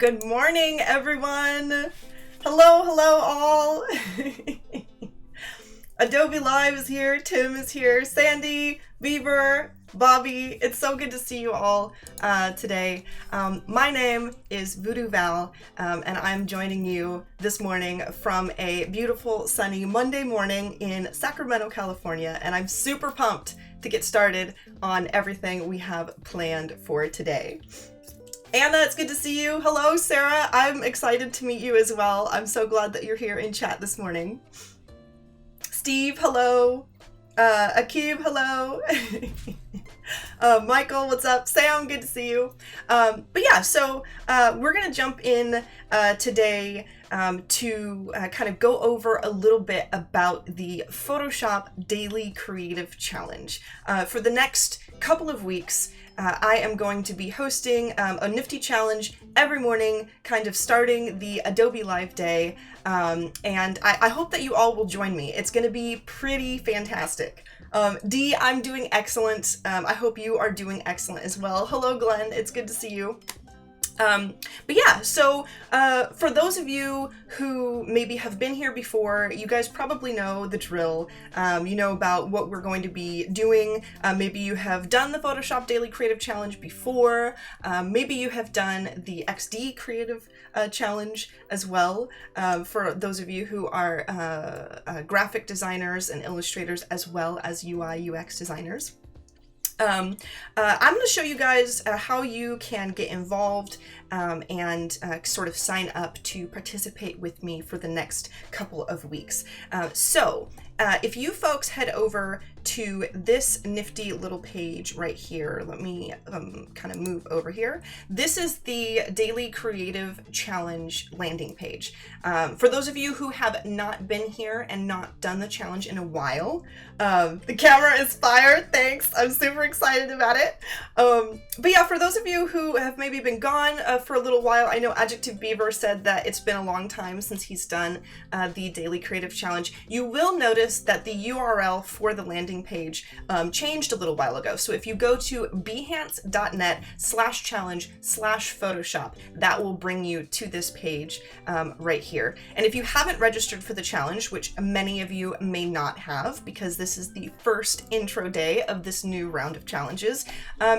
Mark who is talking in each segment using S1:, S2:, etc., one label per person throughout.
S1: Good morning, everyone. Hello all. Adobe Live is here, Tim is here, Sandy, Beaver, Bobby. It's so good to see you all today. My name is Voodoo Val, and I'm joining you this morning from a beautiful sunny Monday morning in Sacramento, California, and I'm super pumped to get started on everything we have planned for today. Anna, it's good to see you. Hello, Sarah. I'm excited to meet you as well. I'm so glad that you're here in chat this morning. Steve, hello. Akib, hello. Michael, what's up? Sam, good to see you. But yeah, so we're going to jump in today to kind of go over a little bit about the Photoshop Daily Creative Challenge. For the next couple of weeks, I am going to be hosting a nifty challenge every morning, kind of starting the Adobe Live day, and I hope that you all will join me. It's going to be pretty fantastic. Dee, I'm doing excellent. I hope you are doing excellent as well. Hello, Glenn. It's good to see you. But yeah, so for those of you who maybe have been here before, you guys probably know the drill. You know about what we're going to be doing. Maybe you have done the Photoshop Daily Creative Challenge before. Maybe you have done the XD Creative Challenge as well. For those of you who are graphic designers and illustrators as well as UI UX designers. I'm going to show you guys how you can get involved and sort of sign up to participate with me for the next couple of weeks. So if you folks head over to this nifty little page right here, let me kind of move over here. This is the Daily Creative Challenge landing page. For those of you who have not been here and not done the challenge in a while, the camera is fire, thanks, I'm super excited about it. But yeah, for those of you who have maybe been gone for a little while, I know Adjective Beaver said that it's been a long time since he's done the Daily Creative Challenge. You will notice that the URL for the landing page changed a little while ago. So if you go to behance.net/challenge/Photoshop, that will bring you to this page right here. And if you haven't registered for the challenge, which many of you may not have because this is the first intro day of this new round of challenges,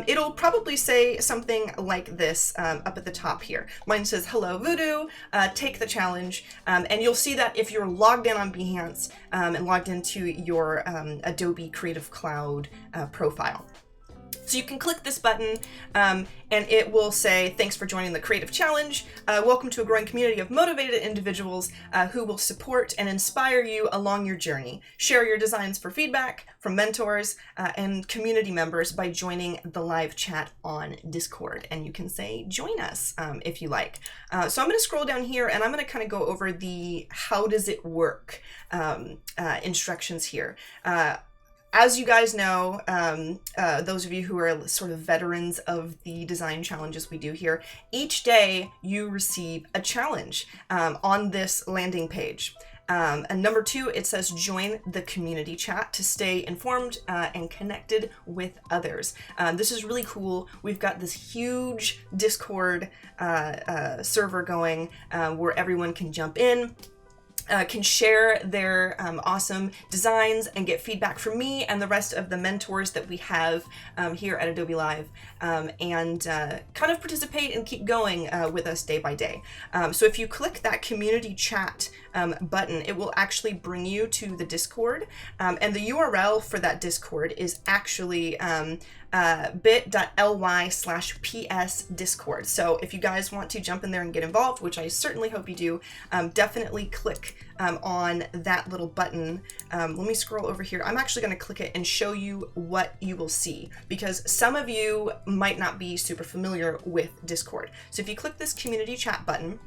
S1: it'll probably say something like this up at the top here. Mine says, "Hello Voodoo, take the challenge," and you'll see that if you're logged in on Behance and logged into your Adobe Creative Cloud profile. So you can click this button and it will say, "Thanks for joining the Creative Challenge. Welcome to a growing community of motivated individuals who will support and inspire you along your journey. Share your designs for feedback from mentors and community members by joining the live chat on Discord." And you can say, "Join us," if you like. So I'm going to scroll down here and I'm going to kind of go over the how does it work instructions here. As you guys know, those of you who are sort of veterans of the design challenges we do here, each day you receive a challenge on this landing page. And number 2, it says join the community chat to stay informed and connected with others. This is really cool. We've got this huge Discord server going where everyone can jump in. Can share their awesome designs and get feedback from me and the rest of the mentors that we have here at Adobe Live, and kind of participate and keep going with us day by day. So if you click that community chat button, it will actually bring you to the Discord, and the URL for that Discord is actually bit.ly/PS Discord. So if you guys want to jump in there and get involved, which I certainly hope you do, definitely click on that little button. Let me scroll over here. I'm actually going to click it and show you what you will see because some of you might not be super familiar with Discord. So if you click this community chat button,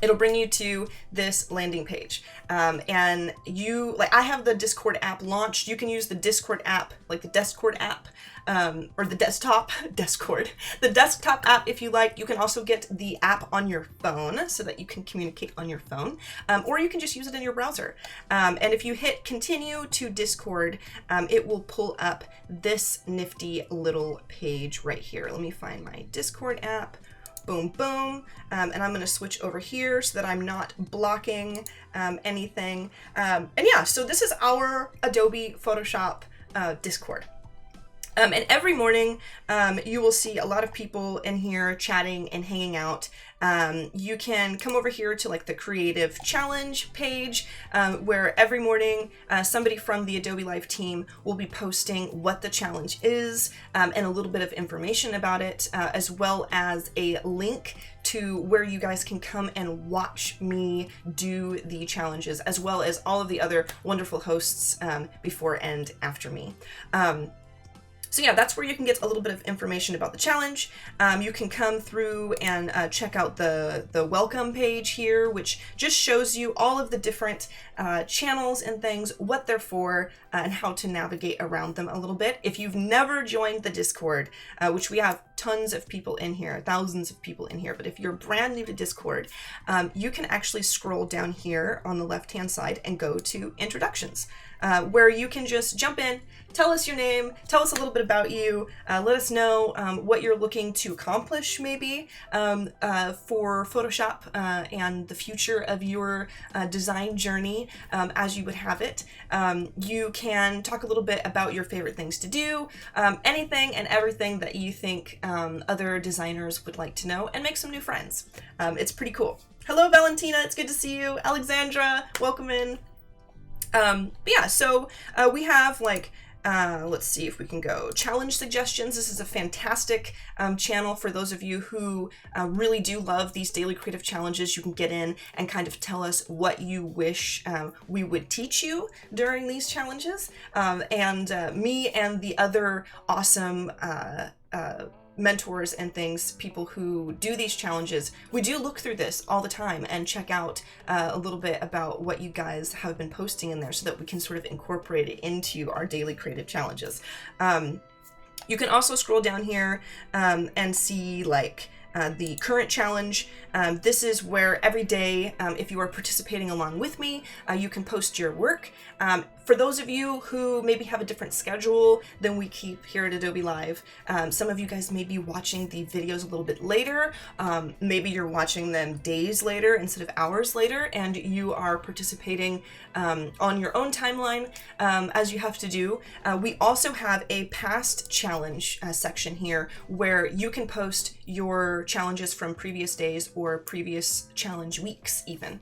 S1: it'll bring you to this landing page. And I have the Discord app launched. You can use the Discord app, like the Discord app, or the desktop app if you like. You can also get the app on your phone so that you can communicate on your phone, or you can just use it in your browser. And if you hit continue to Discord, it will pull up this nifty little page right here. Let me find my Discord app. boom, boom. And I'm going to switch over here so that I'm not blocking anything. And yeah, so this is our Adobe Photoshop Discord. And every morning, you will see a lot of people in here chatting and hanging out. You can come over here to like the Creative Challenge page, where every morning somebody from the Adobe Live team will be posting what the challenge is and a little bit of information about it, as well as a link to where you guys can come and watch me do the challenges, as well as all of the other wonderful hosts before and after me. So yeah, that's where you can get a little bit of information about the challenge. You can come through and check out the welcome page here, which just shows you all of the different channels and things, what they're for, and how to navigate around them a little bit. If you've never joined the Discord, which we have tons of people in here, thousands of people in here, but if you're brand new to Discord, you can actually scroll down here on the left-hand side and go to introductions, where you can just jump in, tell us your name, tell us a little bit about you, let us know what you're looking to accomplish maybe for Photoshop and the future of your design journey as you would have it. You can talk a little bit about your favorite things to do, anything and everything that you think other designers would like to know, and make some new friends. It's pretty cool. Hello, Valentina, it's good to see you. Alexandra, welcome in. But yeah, so we have like, let's see if we can go challenge suggestions. This is a fantastic channel for those of you who really do love these daily creative challenges. You can get in and kind of tell us what you wish we would teach you during these challenges. And me and the other awesome mentors and things, people who do these challenges, we do look through this all the time and check out a little bit about what you guys have been posting in there so that we can sort of incorporate it into our daily creative challenges. You can also scroll down here and see like the current challenge. This is where every day, if you are participating along with me, you can post your work. For those of you who maybe have a different schedule than we keep here at Adobe Live, some of you guys may be watching the videos a little bit later. Maybe you're watching them days later instead of hours later, and you are participating on your own timeline as you have to do. We also have a past challenge section here where you can post your challenges from previous days or previous challenge weeks even,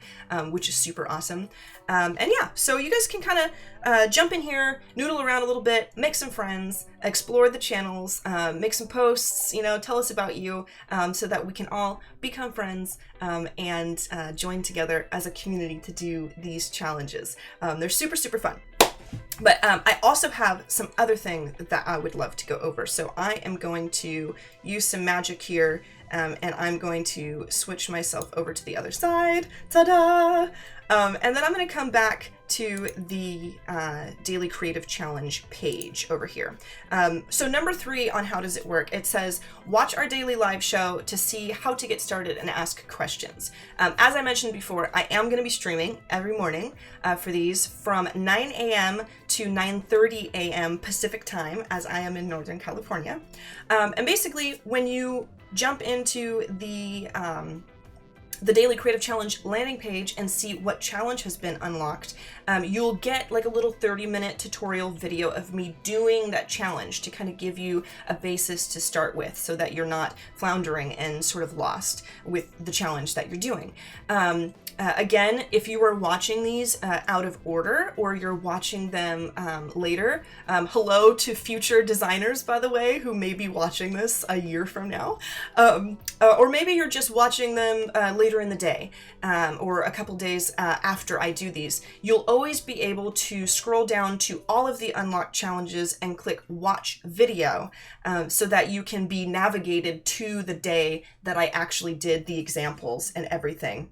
S1: which is super awesome. And yeah, so you guys can kind of jump in here, noodle around a little bit, make some friends, explore the channels, make some posts, you know, tell us about you, so that we can all become friends and join together as a community to do these challenges. They're super, super fun. But I also have some other things that I would love to go over. So I am going to use some magic here, and I'm going to switch myself over to the other side. Ta-da! And then I'm going to come back to the Daily Creative Challenge page over here. So number 3 on how does it work, it says, watch our daily live show to see how to get started and ask questions. As I mentioned before, I am going to be streaming every morning for these from 9 a.m. to 9:30 a.m. Pacific time, as I am in Northern California. And basically, when you jump into the Daily Creative Challenge landing page and see what challenge has been unlocked, you'll get like a little 30-minute tutorial video of me doing that challenge to kind of give you a basis to start with so that you're not floundering and sort of lost with the challenge that you're doing. Again, if you are watching these out of order or you're watching them later, hello to future designers, by the way, who may be watching this a year from now. Or maybe you're just watching them later in the day or a couple days after I do these. You'll always be able to scroll down to all of the unlocked challenges and click watch video so that you can be navigated to the day that I actually did the examples and everything.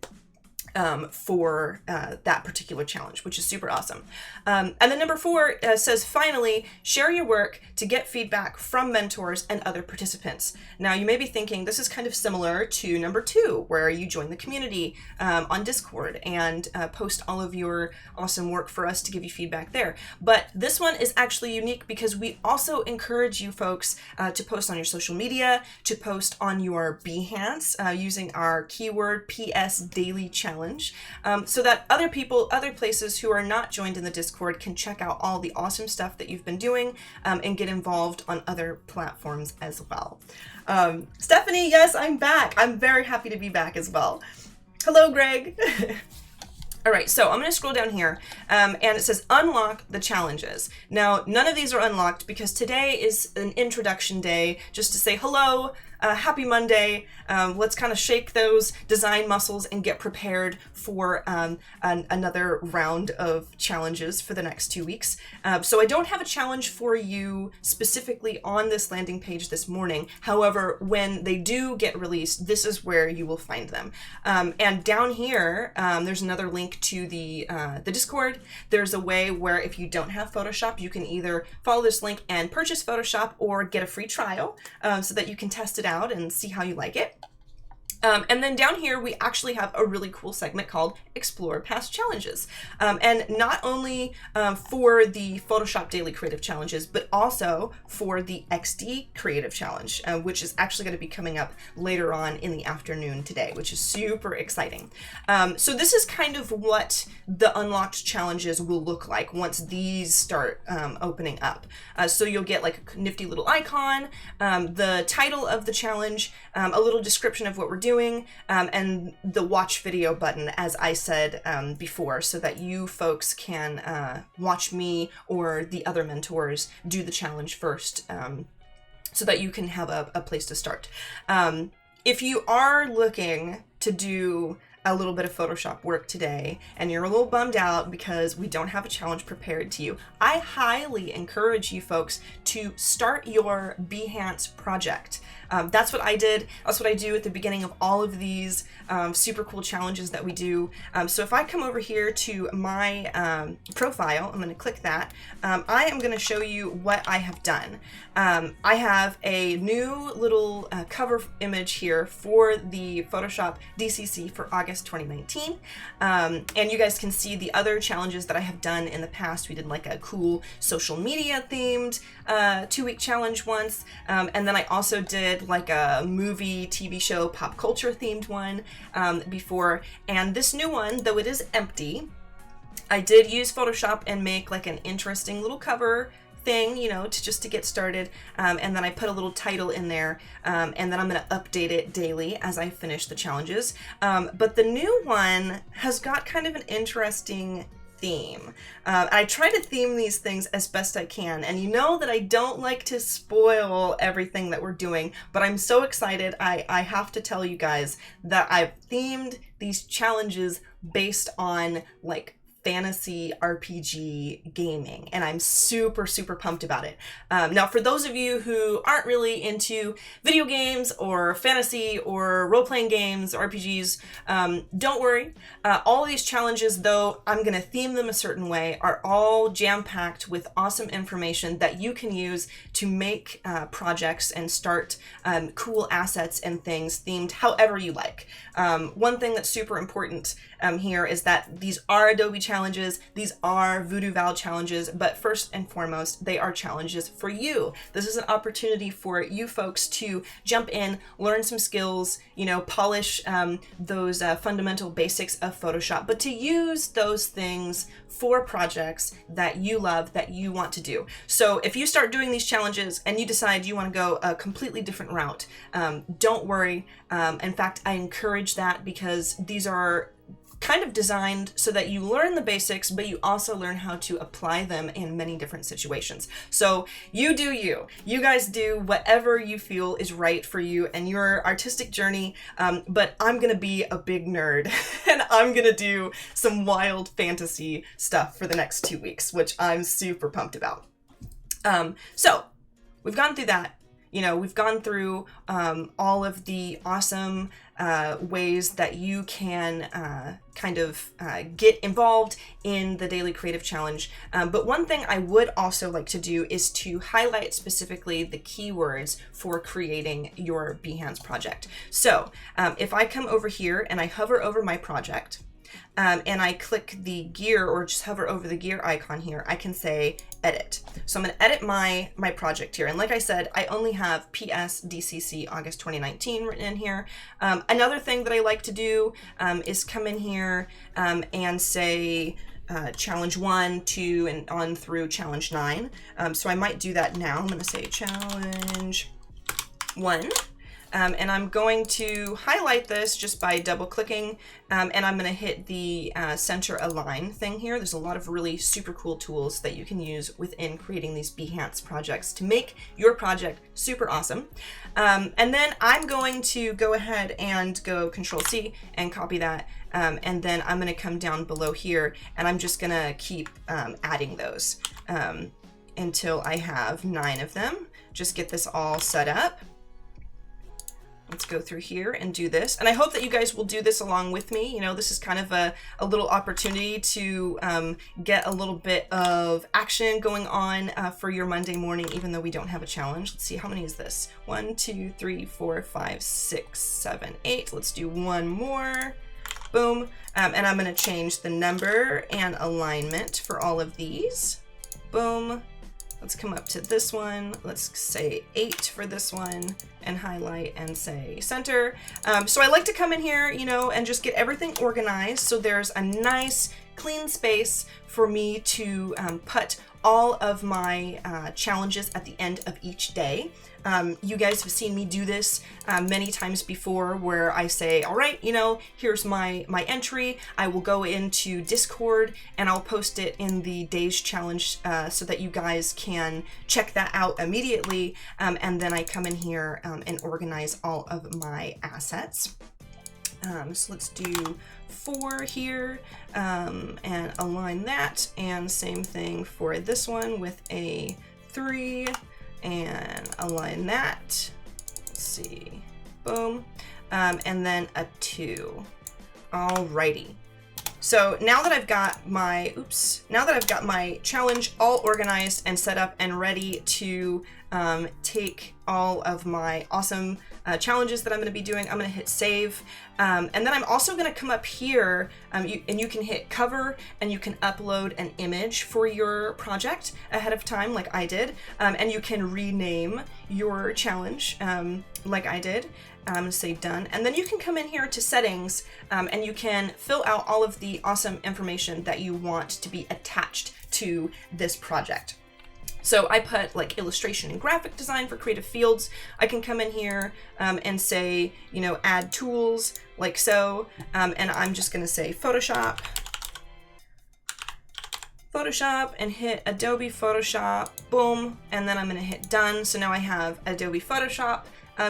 S1: for that particular challenge, which is super awesome. And then number 4 says, finally, share your work to get feedback from mentors and other participants. Now, you may be thinking this is kind of similar to number 2, where you join the community on Discord and post all of your awesome work for us to give you feedback there. But this one is actually unique because we also encourage you folks to post on your social media, to post on your Behance using our keyword PS Daily Challenge, so that other people, other places who are not joined in the Discord can check out all the awesome stuff that you've been doing and get involved on other platforms as well. Stephanie, yes, I'm back. I'm very happy to be back as well. Hello, Greg. All right, so I'm going to scroll down here, and it says unlock the challenges. Now, none of these are unlocked because today is an introduction day, just to say hello, happy Monday. Let's kind of shake those design muscles and get prepared for another round of challenges for the next 2 weeks. So I don't have a challenge for you specifically on this landing page this morning. However, when they do get released, this is where you will find them. And down here, there's another link to the Discord. There's a way where if you don't have Photoshop, you can either follow this link and purchase Photoshop or get a free trial so that you can test it out and see how you like it. And then down here, we actually have a really cool segment called Explore Past Challenges. And not only for the Photoshop Daily Creative Challenges, but also for the XD Creative Challenge, which is actually going to be coming up later on in the afternoon today, which is super exciting. So this is kind of what the unlocked challenges will look like once these start opening up. So you'll get like a nifty little icon, the title of the challenge, a little description of what we're doing, and the watch video button, as I said before, so that you folks can watch me or the other mentors do the challenge first, so that you can have a place to start. If you are looking to do a little bit of Photoshop work today and you're a little bummed out because we don't have a challenge prepared to you, I highly encourage you folks to start your Behance project. That's what I did. That's what I do at the beginning of all of these super cool challenges that we do. So if I come over here to my profile, I'm going to click that. I am going to show you what I have done. I have a new little cover image here for the Photoshop DCC for August 2019. And you guys can see the other challenges that I have done in the past. We did like a cool social media themed 2-week challenge once. And then I also did like a movie, TV show, pop culture themed one before. And this new one, though it is empty, I did use Photoshop and make like an interesting little cover thing, you know, to get started. And then I put a little title in there, and then I'm going to update it daily as I finish the challenges. But the new one has got kind of an interesting theme. I try to theme these things as best I can, and you know that I don't like to spoil everything that we're doing, but I'm so excited. I have to tell you guys that I've themed these challenges based on like fantasy RPG gaming, and I'm super pumped about it. Now, for those of you who aren't really into video games or fantasy or role-playing games or RPGs, don't worry. All of these challenges, though I'm going to theme them a certain way, are all jam-packed with awesome information that you can use to make projects and start cool assets and things themed however you like. One thing that's super important here is that these are Adobe challenges, these are Voodoo Val challenges, but first and foremost, they are challenges for you. This is an opportunity for you folks to jump in, learn some skills, you know, polish those fundamental basics of Photoshop, but to use those things for projects that you love, that you want to do. So if you start doing these challenges and you decide you want to go a completely different route, don't worry. In fact, I encourage that because these are kind of designed so that you learn the basics, but you also learn how to apply them in many different situations. So you do you. You guys do whatever you feel is right for you and your artistic journey, but I'm gonna be a big nerd and I'm gonna do some wild fantasy stuff for the next 2 weeks, which I'm super pumped about. So we've gone through that. You know, we've gone through all of the awesome ways that you can kind of get involved in the Daily Creative Challenge. But one thing I would also like to do is to highlight specifically the keywords for creating your Behance project. So if I come over here and I hover over my project, and I click the gear or just hover over the gear icon here, I can say edit. So I'm going to edit my project here. And like I said, I only have PS DCC August 2019 written in here. Another thing that I like to do is come in here and say challenge 1, 2, and on through challenge 9. So I might do that now. I'm going to say challenge 1. And I'm going to highlight this just by double clicking, and I'm going to hit the center align thing here. There's a lot of really super cool tools that you can use within creating these Behance projects to make your project super awesome. And then I'm going to go ahead and go Control C and copy that. And then I'm going to come down below here and I'm just going to keep adding those until I have 9 of them. Just get this all set up. Let's go through here and do this. And I hope that you guys will do this along with me. You know, this is kind of a little opportunity to get a little bit of action going on for your Monday morning, even though we don't have a challenge. Let's see, how many is this? 1, 2, 3, 4, 5, 6, 7, 8. Let's do one more. Boom. And I'm going to change the number and alignment for all of these. Boom. Let's come up to this one. Let's say 8 for this one and highlight and say center. So I like to come in here, you know, and just get everything organized. So there's a nice clean space for me to put all of my challenges at the end of each day. You guys have seen me do this many times before where I say, all right, you know, here's my entry. I will go into Discord and I'll post it in the day's challenge so that you guys can check that out immediately. And then I come in here and organize all of my assets. So let's do 4 here and align that, and same thing for this one with a 3 and align that. Let's see, boom, and then a 2. Alrighty. So now that I've got my, challenge all organized and set up and ready to take all of my awesome challenges that I'm going to be doing, I'm going to hit save. And then I'm also going to come up here and you can hit cover and you can upload an image for your project ahead of time like I did. And you can rename your challenge like I did. I'm going to say done. And then you can come in here to settings and you can fill out all of the awesome information that you want to be attached to this project. So I put like illustration and graphic design for creative fields. I can come in here and say, you know, add tools like so. And I'm just going to say Photoshop and hit Adobe Photoshop, boom. And then I'm going to hit done. So now I have Adobe Photoshop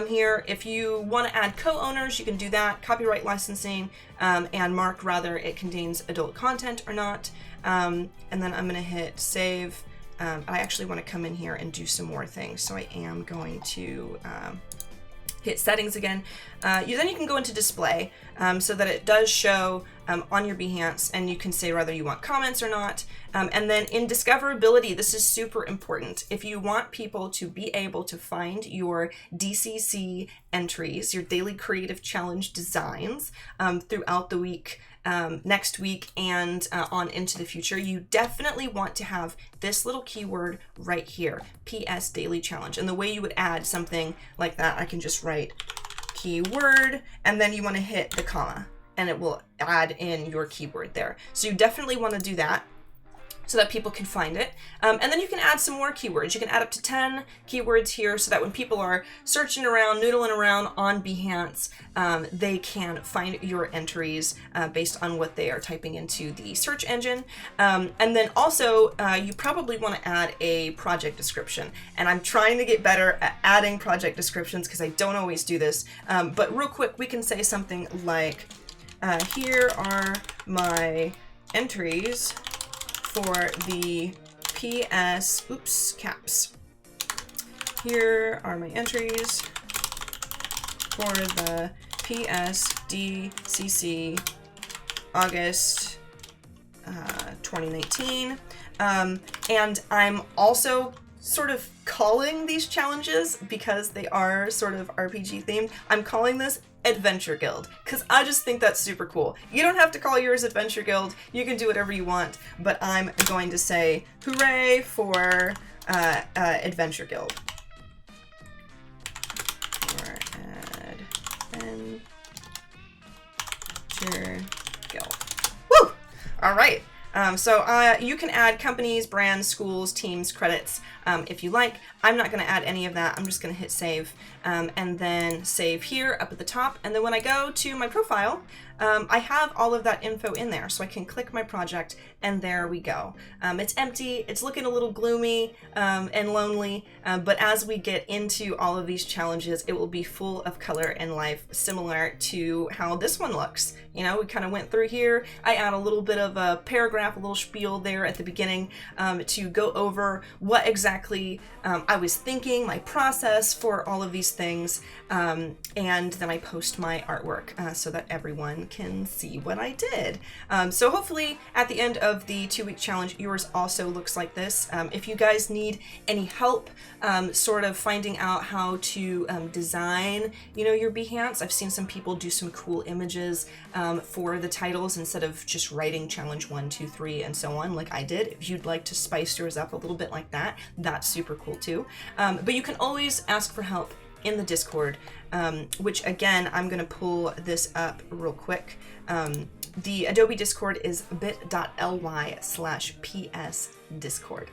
S1: here. If you want to add co-owners, you can do that. Copyright licensing and mark whether it contains adult content or not. And then I'm going to hit save. I actually want to come in here and do some more things. So I am going to hit settings again. Then you can go into display so that it does show on your Behance, and you can say whether you want comments or not. And then in discoverability, this is super important. If you want people to be able to find your DCC entries, your daily creative challenge designs throughout the week, next week and on into the future, you definitely want to have this little keyword right here, PS Daily Challenge. And the way you would add something like that, I can just write keyword, and then you want to hit the comma, and it will add in your keyword there. So you definitely want to do that so that people can find it. And then you can add some more keywords. You can add up to 10 keywords here so that when people are searching around, noodling around on Behance, they can find your entries based on what they are typing into the search engine. And then also, you probably want to add a project description. And I'm trying to get better at adding project descriptions because I don't always do this. But real quick, we can say something like, here are my entries for the PS, caps. Here are my entries for the PSDCC August 2019. And I'm also sort of calling these challenges, because they are sort of RPG themed, I'm calling this Adventure Guild, because I just think that's super cool. You don't have to call yours Adventure Guild, you can do whatever you want, but I'm going to say hooray for Adventure Guild. For Adventure Guild. Woo! All right. So you can add companies, brands, schools, teams, credits if you like. I'm not going to add any of that. I'm just going to hit save and then save here up at the top. And then when I go to my profile, I have all of that info in there. So I can click my project and there we go. It's empty. It's looking a little gloomy and lonely. But as we get into all of these challenges, it will be full of color and life, similar to how this one looks. You know, we kind of went through here. I add a little bit of a paragraph, a little spiel there at the beginning to go over what exactly I was thinking, my process for all of these things. And then I post my artwork so that everyone can see what I did. So hopefully at the end of the 2-week challenge, yours also looks like this. If you guys need any help sort of finding out how to design, you know, your Behance, I've seen some people do some cool images for the titles instead of just writing challenge 1, 2, 3, and so on, like I did. If you'd like to spice yours up a little bit like that, that's super cool too. But you can always ask for help in the Discord, which again, I'm going to pull this up real quick. The Adobe Discord is bit.ly/psdiscord.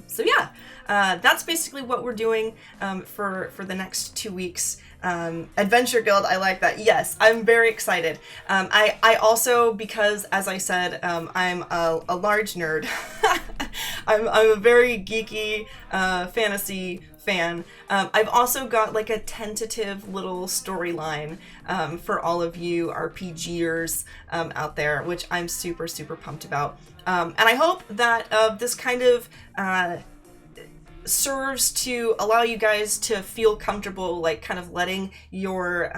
S1: So yeah, that's basically what we're doing for the next 2 weeks. Adventure Guild, I like that. Yes, I'm very excited. I also, because as I said, I'm a large nerd. I'm a very geeky fantasy fan. I've also got like a tentative little storyline for all of you RPGers out there, which I'm super, super pumped about. And I hope that this kind of serves to allow you guys to feel comfortable, like kind of letting your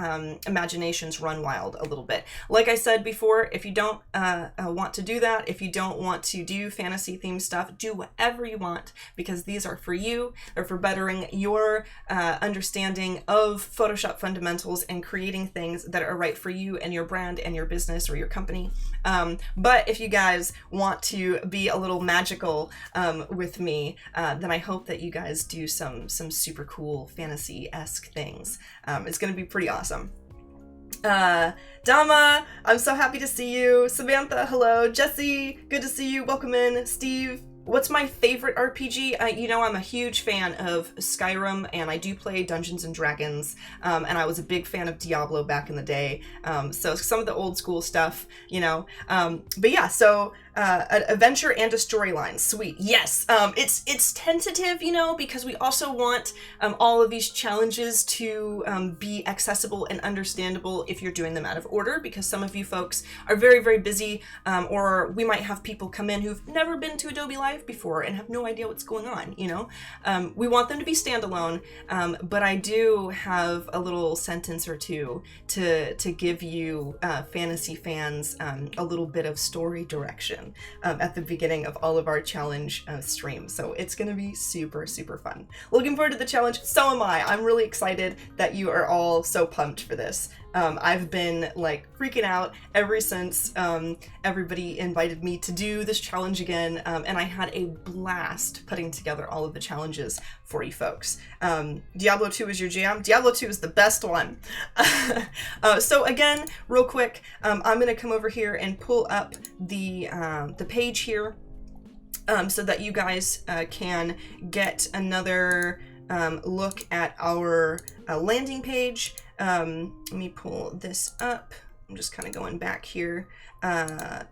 S1: imaginations run wild a little bit. Like I said before, if you don't want to do that, if you don't want to do fantasy themed stuff, do whatever you want, because these are for you. They're for bettering your understanding of Photoshop fundamentals and creating things that are right for you and your brand and your business or your company. But if you guys want to be a little magical with me, then I hope that you guys do some super cool fantasy-esque things. It's gonna be pretty awesome. Dama, I'm so happy to see you. Samantha, hello. Jesse, good to see you. Welcome in. Steve, what's my favorite RPG? You know, I'm a huge fan of Skyrim, and I do play Dungeons and Dragons, and I was a big fan of Diablo back in the day. So some of the old school stuff, you know. But yeah, so an adventure and a storyline. Sweet. Yes. It's tentative, you know, because we also want all of these challenges to be accessible and understandable if you're doing them out of order, because some of you folks are very, very busy, or we might have people come in who've never been to Adobe Live before and have no idea what's going on, you know. We want them to be standalone, but I do have a little sentence or two to give you fantasy fans a little bit of story direction at the beginning of all of our challenge streams. So it's gonna be super, super fun. Looking forward to the challenge. So am I. I'm really excited that you are all so pumped for this. I've been like freaking out ever since everybody invited me to do this challenge again, and I had a blast putting together all of the challenges for you folks. Diablo 2 is your jam. Diablo 2 is the best one. So again, real quick, I'm gonna come over here and pull up the page here so that you guys can get another look at our landing page. Let me pull this up. I'm just kind of going back here. If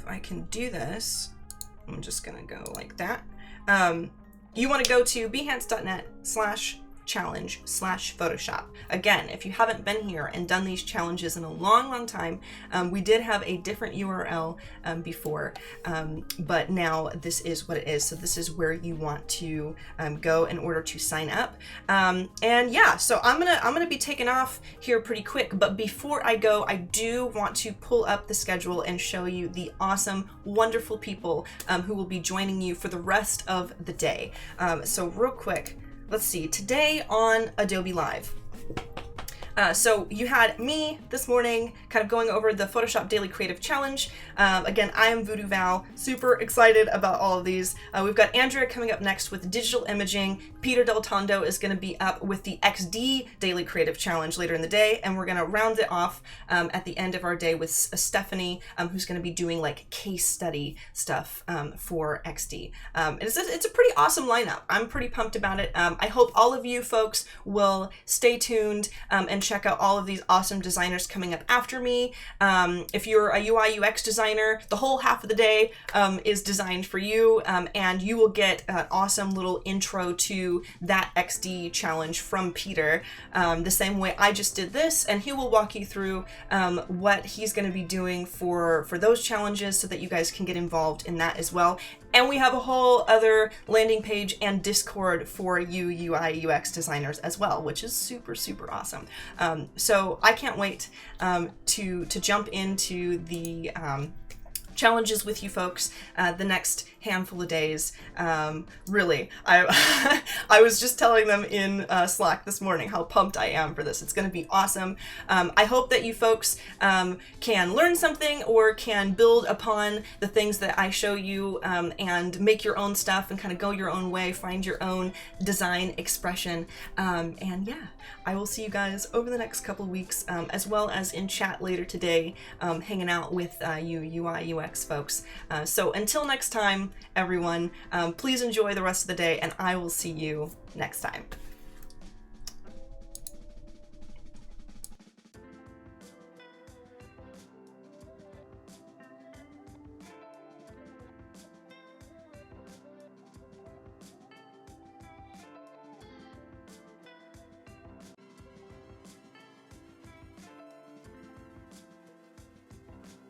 S1: I can do this, I'm just gonna go like that. You want to go to behance.net/challenge challenge/Photoshop. Again, if you haven't been here and done these challenges in a long time, we did have a different URL before, but now this is what it is. So this is where you want to go in order to sign up. And yeah, so I'm gonna be taking off here pretty quick, but before I go, I do want to pull up the schedule and show you the awesome, wonderful people who will be joining you for the rest of the day. So real quick, let's see, today on Adobe Live. So you had me this morning kind of going over the Photoshop Daily Creative Challenge. Again, I am Voodoo Val, super excited about all of these. We've got Andrea coming up next with digital imaging. Peter Del Tondo is going to be up with the XD Daily Creative Challenge later in the day, and we're going to round it off at the end of our day with Stephanie, who's going to be doing like case study stuff for XD. It's a pretty awesome lineup. I'm pretty pumped about it. I hope all of you folks will stay tuned and check out all of these awesome designers coming up after me. If you're a UI UX designer, the whole half of the day is designed for you, and you will get an awesome little intro to that XD challenge from Peter, the same way I just did this, and he will walk you through what he's going to be doing for those challenges so that you guys can get involved in that as well. And we have a whole other landing page and Discord for you UI UX designers as well, which is super awesome. So I can't wait to jump into the challenges with you folks the next handful of days. Really, I was just telling them in Slack this morning how pumped I am for this. It's going to be awesome. I hope that you folks can learn something or can build upon the things that I show you and make your own stuff and kind of go your own way, find your own design expression. And yeah, I will see you guys over the next couple of weeks, as well as in chat later today, hanging out with you UI UX folks. So until next time, everyone, please enjoy the rest of the day, and I will see you next time.